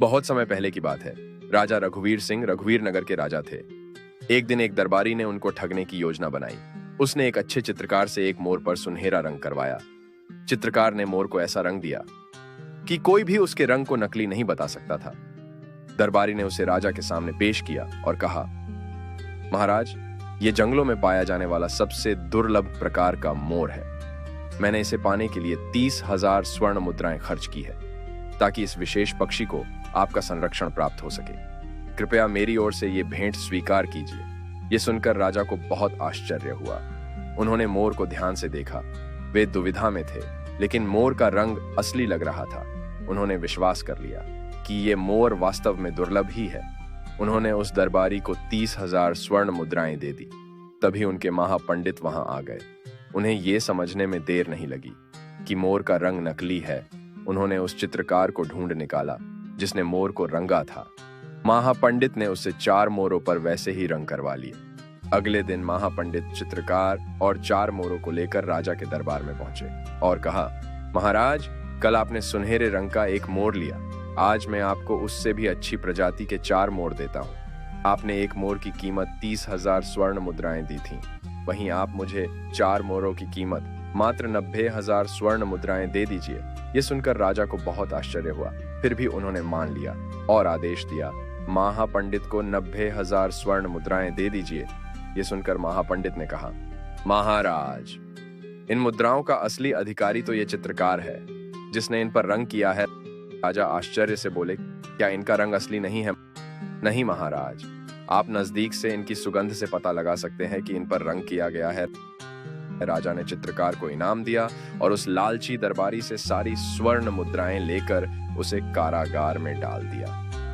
बहुत समय पहले की बात है। राजा रघुवीर सिंह रघुवीर नगर के राजा थे। एक दिन एक दरबारी ने उनको ठगने की योजना बनाई। उसने एक अच्छे चित्रकार से एक मोर पर सुनहरा रंग करवाया। चित्रकार ने मोर को ऐसा रंग दिया कि कोई भी उसके रंग को नकली नहीं बता सकता था। दरबारी ने उसे राजा के सामने पेश किया और कहा, महाराज, ये जंगलों में पाया जाने वाला सबसे दुर्लभ प्रकार का मोर है। मैंने इसे पाने के लिए 30,000 स्वर्ण मुद्राएं खर्च की है, ताकि इस विशेष पक्षी को आपका संरक्षण प्राप्त हो सके। कृपया मेरी ओर से ये भेंट स्वीकार कीजिए। ये सुनकर राजा को बहुत आश्चर्य हुआ। उन्होंने मोर को ध्यान से देखा। वे दुविधा में थे, लेकिन मोर का रंग असली लग रहा था। उन्होंने विश्वास कर लिया कि ये मोर वास्तव में दुर्लभ ही है। उन्होंने उस दरबारी को 30,000 स्वर्ण मुद्राएं दे दी। तभी उनके महापंडित वहां आ गए। उन्हें ये समझने में देर नहीं लगी कि मोर का रंग नकली है। उन्होंने उस चित्रकार को ढूंढ निकाला जिसने मोर को रंगा था। महापंडित ने उससे 4 मोरों पर वैसे ही रंग करवा लिए। अगले दिन महापंडित चित्रकार और 4 मोरों को लेकर राजा के दरबार में पहुंचे और कहा, महाराज, कल आपने सुनहरे रंग का एक मोर लिया। आज मैं आपको उससे भी अच्छी प्रजाति के 4 मोर देता हूँ। आपने एक मोर की कीमत 30,000 स्वर्ण मुद्राएं दी थी, वहीं आप मुझे 4 मोरों की कीमत मात्र 90,000 स्वर्ण मुद्राएं दे दीजिए। ये सुनकर राजा को बहुत आश्चर्य हुआ। फिर भी उन्होंने मान लिया और आदेश दिया, महापंडित को 90,000 स्वर्ण मुद्राएं दे दीजिए। ये सुनकर महापंडित ने कहा, महाराज, इन मुद्राओं का असली अधिकारी तो ये चित्रकार है जिसने इन पर रंग किया है। राजा आश्चर्य से बोले, क्या इनका रंग असली नहीं है? नहीं महाराज, आप नजदीक से इनकी सुगंध से पता लगा सकते हैं कि इन पर रंग किया गया है। राजा ने चित्रकार को इनाम दिया और उस लालची दरबारी से सारी स्वर्ण मुद्राएं लेकर उसे कारागार में डाल दिया।